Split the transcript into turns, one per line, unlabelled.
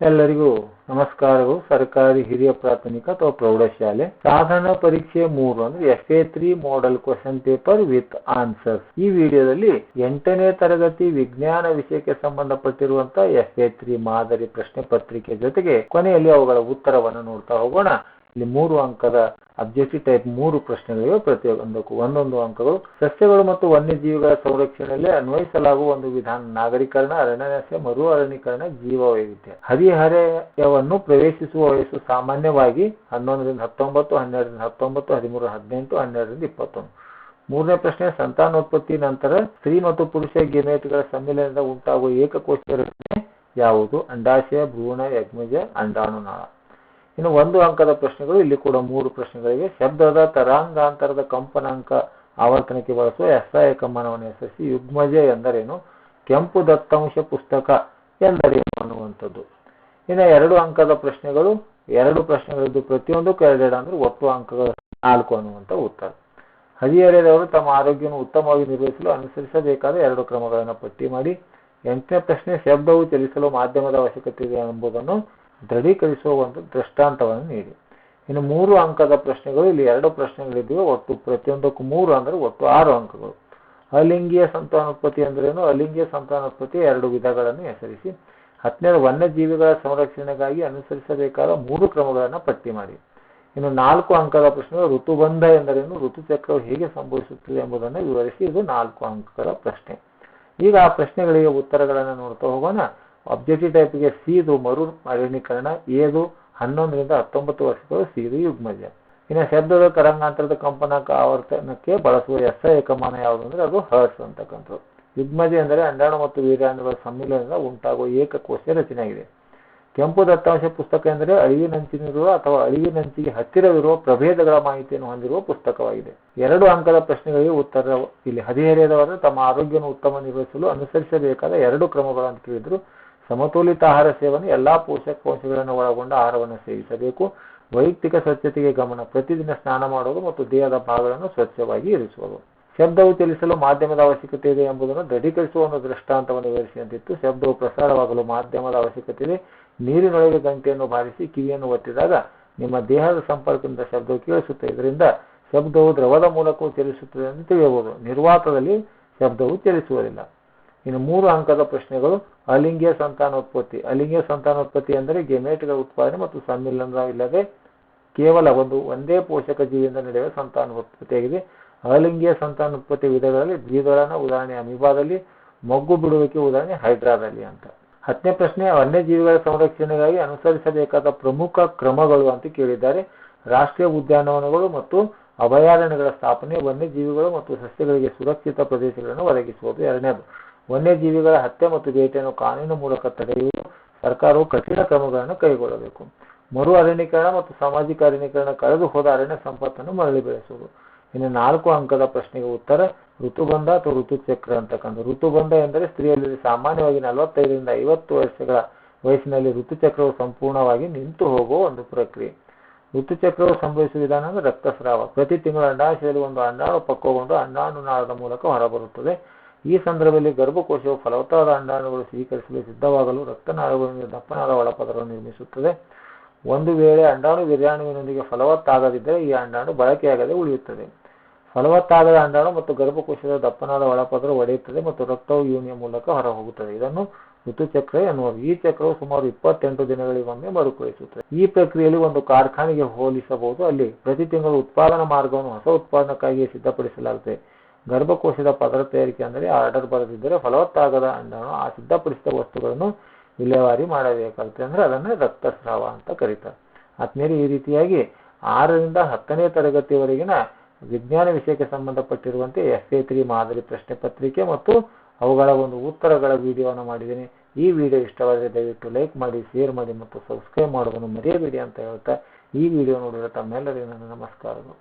ಎಲ್ಲರಿಗೂ ನಮಸ್ಕಾರಗಳು. ಸರ್ಕಾರಿ ಹಿರಿಯ ಪ್ರಾಥಮಿಕ ಅಥವಾ ಪ್ರೌಢಶಾಲೆ ಸಾಧನ ಪರೀಕ್ಷೆ 3 ಅಂದ್ರೆ FA3 model question paper with answers. ಈ ವಿಡಿಯೋದಲ್ಲಿ 8ನೇ ತರಗತಿ ವಿಜ್ಞಾನ ವಿಷಯಕ್ಕೆ ಸಂಬಂಧಪಟ್ಟಿರುವಂತಹ FA3 ಮಾದರಿ ಪ್ರಶ್ನೆ ಪತ್ರಿಕೆ ಜೊತೆಗೆ ಕೊನೆಯಲ್ಲಿ ಅವುಗಳ ಉತ್ತರವನ್ನು ನೋಡ್ತಾ ಹೋಗೋಣ. ಇಲ್ಲಿ 3 ಅಂಕದ ಅಬ್ಜೆಕ್ಟಿವ್ ಟೈಪ್ 3 ಪ್ರಶ್ನೆಗಳಿವೆ. ಪ್ರತಿಯೊಂದಕ್ಕೂ 1 ಅಂಕಗಳು. ಸಸ್ಯಗಳು ಮತ್ತು ವನ್ಯಜೀವಿಗಳ ಸಂರಕ್ಷಣೆಯಲ್ಲಿ ಅನ್ವಯಿಸಲಾಗುವ ಒಂದು ವಿಧಾನ: ನಾಗರೀಕರಣ, ಅರಣ್ಯನಾಶ, ಮರು ಅರಣ್ಯೀಕರಣ, ಜೀವ ವೈವಿಧ್ಯ. ಹದಿಹರೆಯವನ್ನು ಪ್ರವೇಶಿಸುವ ವಯಸ್ಸು ಸಾಮಾನ್ಯವಾಗಿ 11 ರಿಂದ 19, 12 ರಿಂದ 19, 13, 18, 12 ರಿಂದ 21. 3ನೇ ಪ್ರಶ್ನೆ: ಸಂತಾನೋತ್ಪತ್ತಿ ನಂತರ ಸ್ತ್ರೀ ಮತ್ತು ಪುರುಷ ಗೆಮೆಟ್ಗಳ ಸಮ್ಮಿಲನದಿಂದ ಉಂಟಾಗುವ ಏಕಕೋಶೀಯ ರಚನೆ ಯಾವುದು? ಅಂಡಾಶಯ, ಭ್ರೂಣ, ಯಜ್ಞಜ, ಅಂಡಾಣುನಾಳ. ಇನ್ನು 1 ಅಂಕದ ಪ್ರಶ್ನೆಗಳು. ಇಲ್ಲಿ ಕೂಡ 3 ಪ್ರಶ್ನೆಗಳಿವೆ. ಶಬ್ದದ ತರಂಗಾಂತರದ ಕಂಪನಾಂಕ ಆವರ್ತನಕ್ಕೆ ಬಳಸುವ SI ಕಮಾನವನ್ನು ಹೆಸರಿಸಿ. ಯುಗ್ಮಜ ಎಂದರೇನು? ಕೆಂಪು ದತ್ತಾಂಶ ಪುಸ್ತಕ ಎಂದರೇನು ಅನ್ನುವಂಥದ್ದು. ಇನ್ನು 2 ಅಂಕದ ಪ್ರಶ್ನೆಗಳು. 2 ಪ್ರಶ್ನೆಗಳಿದ್ದು ಪ್ರತಿಯೊಂದಕ್ಕೂ 2 ಅಂದ್ರೆ ಒಟ್ಟು ಅಂಕಗಳು 4 ಅನ್ನುವಂಥ ಉತ್ತರ. ಹದಿಹರೆಯದವರು ತಮ್ಮ ಆರೋಗ್ಯವನ್ನು ಉತ್ತಮವಾಗಿ ನಿರ್ವಹಿಸಲು ಅನುಸರಿಸಬೇಕಾದ 2 ಕ್ರಮಗಳನ್ನು ಪಟ್ಟಿ ಮಾಡಿ. 8ನೇ ಪ್ರಶ್ನೆ: ಶಬ್ದವು ಚಲಿಸಲು ಮಾಧ್ಯಮದ ಅವಶ್ಯಕತೆ ಇದೆ ಎಂಬುದನ್ನು ದೃಢೀಕರಿಸುವ ಒಂದು ದೃಷ್ಟಾಂತವನ್ನು ನೀಡಿ. ಇನ್ನು 3 ಅಂಕದ ಪ್ರಶ್ನೆಗಳು. ಇಲ್ಲಿ 2 ಪ್ರಶ್ನೆಗಳಿದ್ದವು. ಒಟ್ಟು ಪ್ರತಿಯೊಂದಕ್ಕೂ 3 ಅಂದ್ರೆ ಒಟ್ಟು 6 ಅಂಕಗಳು. ಅಲಿಂಗಿಯ ಸಂತಾನೋತ್ಪತ್ತಿ ಅಂದ್ರೇನು? ಅಲಿಂಗಿಯ ಸಂತಾನೋತ್ಪತ್ತಿಯ 2 ವಿಧಗಳನ್ನು ಹೆಸರಿಸಿ. 10ನೇ ವನ್ಯಜೀವಿಗಳ ಸಂರಕ್ಷಣೆಗಾಗಿ ಅನುಸರಿಸಬೇಕಾದ 3 ಕ್ರಮಗಳನ್ನು ಪಟ್ಟಿ ಮಾಡಿ. ಇನ್ನು 4 ಅಂಕದ ಪ್ರಶ್ನೆಗಳು. ಋತುಬಂಧ ಎಂದರೇನು? ಋತುಚಕ್ರವು ಹೇಗೆ ಸಂಭವಿಸುತ್ತದೆ ಎಂಬುದನ್ನು ವಿವರಿಸಿ. ಇದು 4 ಅಂಕಗಳ ಪ್ರಶ್ನೆ. ಈಗ ಆ ಪ್ರಶ್ನೆಗಳಿಗೆ ಉತ್ತರಗಳನ್ನು ನೋಡ್ತಾ ಹೋಗೋಣ. ಅಬ್ಜೆಕ್ಟಿವ್ ಟೈಪ್ಗೆ ಸಿ ಇದು ಮರು ಅರಣ್ಯೀಕರಣ, ಎದು 11 ರಿಂದ 19 ವರ್ಷಗಳು, ಸಿ ಇದು ಯುಗ್ಮಜ. ಇನ್ನು ಶಬ್ದದ ತರಂಗಾಂತರದ ಕಂಪನಾಂಕ ಆವರ್ತನಕ್ಕೆ ಬಳಸುವ SI ಏಕಮಾನ ಯಾವುದು ಅಂದ್ರೆ ಅದು ಹರ್ಟ್ಸ್ ಅಂತಕ್ಕಂಥದ್ದು. ಯುಗ್ಮಜ ಎಂದರೆ ಅಂಡಾಣು ಮತ್ತು ವೀರ್ಯಾಣುಗಳ ಸಮ್ಮಿಲನದಿಂದ ಉಂಟಾಗುವ ಏಕಕೋಶೀಯ ರಚನೆಯಾಗಿದೆ. ಕೆಂಪು ದತ್ತಾಂಶ ಪುಸ್ತಕ ಎಂದರೆ ಅಳಿವಿನಂಚಿನಿರುವ ಅಥವಾ ಅಳಿವಿನಂಚಿಗೆ ಹತ್ತಿರವಿರುವ ಪ್ರಭೇದಗಳ ಮಾಹಿತಿಯನ್ನು ಹೊಂದಿರುವ ಪುಸ್ತಕವಾಗಿದೆ. 2 ಅಂಕದ ಪ್ರಶ್ನೆಗಳಿಗೆ ಉತ್ತರ. ಇಲ್ಲಿ ಹದಿಹರೆಯದವರು ತಮ್ಮ ಆರೋಗ್ಯವನ್ನು ಉತ್ತಮ ನಿರ್ವಹಿಸಲು ಅನುಸರಿಸಬೇಕಾದ 2 ಕ್ರಮಗಳು ಅಂತ ಕೇಳಿದ್ರು. ಸಮತೋಲಿತ ಆಹಾರ ಸೇವನೆ, ಎಲ್ಲಾ ಪೋಷಕಾಂಶಗಳನ್ನು ಒಳಗೊಂಡ ಆಹಾರವನ್ನು ಸೇವಿಸಬೇಕು. ವೈಯಕ್ತಿಕ ಸ್ವಚ್ಛತೆಗೆ ಗಮನ, ಪ್ರತಿದಿನ ಸ್ನಾನ ಮಾಡುವುದು ಮತ್ತು ದೇಹದ ಭಾಗಗಳನ್ನು ಸ್ವಚ್ಛವಾಗಿ ಇರಿಸುವುದು. ಶಬ್ದವು ಚಲಿಸಲು ಮಾಧ್ಯಮದ ಅವಶ್ಯಕತೆ ಇದೆ ಎಂಬುದನ್ನು ದೃಢೀಕರಿಸುವ ಒಂದು ದೃಷ್ಟಾಂತವನ್ನು ವಿವರಿಸಿದಂತಿತ್ತು. ಶಬ್ದವು ಪ್ರಸಾರವಾಗಲು ಮಾಧ್ಯಮದ ಅವಶ್ಯಕತೆ ಇದೆ. ನೀರಿನೊಳಗೆ ಗಂಟೆಯನ್ನು ಬಾರಿಸಿ ಕಿವಿಯನ್ನು ಒತ್ತಿದಾಗ ನಿಮ್ಮ ದೇಹದ ಸಂಪರ್ಕದಿಂದ ಶಬ್ದವು ಕೇಳಿಸುತ್ತದೆ. ಇದರಿಂದ ಶಬ್ದವು ದ್ರವದ ಮೂಲಕವೂ ಚಲಿಸುತ್ತದೆ ಎಂದು ತಿಳಿಯಬಹುದು. ನಿರ್ವಾತದಲ್ಲಿ ಶಬ್ದವು ಚಲಿಸುವುದಿಲ್ಲ. ಇನ್ನು 3 ಅಂಕದ ಪ್ರಶ್ನೆಗಳು. ಅಲಿಂಗಿಯ ಸಂತಾನೋತ್ಪತ್ತಿ. ಅಲಿಂಗಿಯ ಸಂತಾನೋತ್ಪತ್ತಿ ಎಂದರೆ ಗೆಮೆಟ್ಗಳ ಉತ್ಪಾದನೆ ಮತ್ತು ಸಮ್ಮಿಲನವಿಲ್ಲದೆ ಕೇವಲ ಒಂದೇ ಪೋಷಕ ಜೀವಿಯಿಂದ ನಡೆಯುವ ಸಂತಾನೋತ್ಪತ್ತಿಯಾಗಿದೆ. ಅಲಿಂಗಿಯ ಸಂತಾನೋತ್ಪತ್ತಿ ವಿಧಗಳಲ್ಲಿ ದ್ವಿದಳನ ಉದಾಹರಣೆ ಅಮೀಬಾದಲ್ಲಿ, ಮೊಗ್ಗು ಬಿಡುವಿಕೆ ಉದಾಹರಣೆ ಹೈಡ್ರಾದಲ್ಲಿ ಅಂತ. 10ನೇ ಪ್ರಶ್ನೆ: ವನ್ಯಜೀವಿಗಳ ಸಂರಕ್ಷಣೆಗಾಗಿ ಅನುಸರಿಸಬೇಕಾದ ಪ್ರಮುಖ ಕ್ರಮಗಳು ಅಂತ ಕೇಳಿದ್ದಾರೆ. ರಾಷ್ಟ್ರೀಯ ಉದ್ಯಾನವನಗಳು ಮತ್ತು ಅಭಯಾರಣ್ಯಗಳ ಸ್ಥಾಪನೆ, ವನ್ಯಜೀವಿಗಳು ಮತ್ತು ಸಸ್ಯಗಳಿಗೆ ಸುರಕ್ಷಿತ ಪ್ರದೇಶಗಳನ್ನು ಒದಗಿಸುವುದು. 2ನೇದು ವನ್ಯಜೀವಿಗಳ ಹತ್ಯೆ ಮತ್ತು ಬೇಟೆಯನ್ನು ಕಾನೂನು ಮೂಲಕ ತಡೆಯುವುದು. ಸರ್ಕಾರವು ಕಠಿಣ ಕ್ರಮಗಳನ್ನು ಕೈಗೊಳ್ಳಬೇಕು. ಮರು ಅರಣ್ಯೀಕರಣ ಮತ್ತು ಸಾಮಾಜಿಕ ಅರಣ್ಯೀಕರಣ, ಕಳೆದು ಹೋದ ಅರಣ್ಯ ಸಂಪತ್ತನ್ನು ಮರಳಿ ಬೆಳೆಸುವುದು. ಇನ್ನು 4 ಅಂಕದ ಪ್ರಶ್ನೆಗೆ ಉತ್ತರ. ಋತುಬಂಧ ಅಥವಾ ಋತುಚಕ್ರ ಅಂತಕ್ಕಂಥ. ಋತುಬಂಧ ಎಂದರೆ ಸ್ತ್ರೀಯಲ್ಲಿ ಸಾಮಾನ್ಯವಾಗಿ 45 ರಿಂದ 50 ವರ್ಷಗಳ ವಯಸ್ಸಿನಲ್ಲಿ ಋತುಚಕ್ರವು ಸಂಪೂರ್ಣವಾಗಿ ನಿಂತು ಹೋಗುವ ಒಂದು ಪ್ರಕ್ರಿಯೆ. ಋತುಚಕ್ರವು ಸಂಭವಿಸುವ ವಿಧಾನ ಅಂದರೆ ರಕ್ತಸ್ರಾವ. ಪ್ರತಿ ತಿಂಗಳು ಅಂಡಾಶಯದಲ್ಲಿ ಒಂದು ಅಂಡಾಣು ಪಕ್ವಗೊಂಡು ಅಂಡಾಣುನಾಳದ ಮೂಲಕ ಹೊರಬರುತ್ತದೆ. ಈ ಸಂದರ್ಭದಲ್ಲಿ ಗರ್ಭಕೋಶವು ಫಲವತ್ತಾದ ಅಂಡಾಣುಗಳು ಸ್ವೀಕರಿಸಲು ಸಿದ್ಧವಾಗಲು ರಕ್ತನಾಳಗಳಿಂದ ದಪ್ಪನಾದ ಒಳಪದರವನ್ನು ನಿರ್ಮಿಸುತ್ತದೆ. ಒಂದು ವೇಳೆ ಅಂಡಾಣು ವೀರ್ಯಾಣುವಿನೊಂದಿಗೆ ಫಲವತ್ತಾಗದಿದ್ದರೆ ಈ ಅಂಡಾಣು ಬಳಕೆಯಾಗದೆ ಉಳಿಯುತ್ತದೆ. ಫಲವತ್ತಾಗದ ಅಂಡಾಣು ಮತ್ತು ಗರ್ಭಕೋಶದ ದಪ್ಪನಾದ ಒಳಪದರ ಒಡೆಯುತ್ತದೆ ಮತ್ತು ರಕ್ತವು ಯೋನಿಯ ಮೂಲಕ ಹೊರಹೋಗುತ್ತದೆ. ಇದನ್ನು ಋತುಚಕ್ರ ಎನ್ನುವರು. ಈ ಚಕ್ರವು ಸುಮಾರು 28 ದಿನಗಳಿಗೊಮ್ಮೆ ಮರುಕಳಿಸುತ್ತದೆ. ಈ ಪ್ರಕ್ರಿಯೆಯಲ್ಲಿ ಒಂದು ಕಾರ್ಖಾನೆಗೆ ಹೋಲಿಸಬಹುದು. ಅಲ್ಲಿ ಪ್ರತಿ ತಿಂಗಳು ಉತ್ಪಾದನಾ ಮಾರ್ಗವನ್ನು ಹೊಸ ಉತ್ಪಾದನಕ್ಕಾಗಿ ಸಿದ್ಧಪಡಿಸಲಾಗುತ್ತದೆ. ಗರ್ಭಕೋಶದ ಪದರ ತಯಾರಿಕೆ ಅಂದರೆ ಆರ್ಡರ್ ಬರೆದಿದ್ದರೆ ಫಲವತ್ತಾಗದ ಅಂಡಾಣು ಆ ಸಿದ್ಧಪಡಿಸಿದ ವಸ್ತುಗಳನ್ನು ವಿಲೇವಾರಿ ಮಾಡಬೇಕಾಗುತ್ತೆ. ಅಂದ್ರೆ ಅದನ್ನು ರಕ್ತಸ್ರಾವ ಅಂತ ಕರೀತಾರೆ. ಆದ್ಮೇಲೆ ಈ ರೀತಿಯಾಗಿ 6 ರಿಂದ 10ನೇ ತರಗತಿಯವರೆಗಿನ ವಿಜ್ಞಾನ ವಿಷಯಕ್ಕೆ ಸಂಬಂಧಪಟ್ಟಿರುವಂತೆ FA3 ಮಾದರಿ ಪ್ರಶ್ನೆ ಪತ್ರಿಕೆ ಮತ್ತು ಅವುಗಳ ಒಂದು ಉತ್ತರಗಳ ವಿಡಿಯೋವನ್ನು ಮಾಡಿದ್ದೀನಿ. ಈ ವಿಡಿಯೋ ಇಷ್ಟವಾದರೆ ದಯವಿಟ್ಟು ಲೈಕ್ ಮಾಡಿ, ಶೇರ್ ಮಾಡಿ ಮತ್ತು ಸಬ್ಸ್ಕ್ರೈಬ್ ಮಾಡೋದನ್ನು ಮರೆಯಬೇಡಿ ಅಂತ ಹೇಳ್ತಾ ಈ ವಿಡಿಯೋ ನೋಡಿದ ತಮ್ಮೆಲ್ಲರಿಗೂ ನನ್ನ ನಮಸ್ಕಾರಗಳು.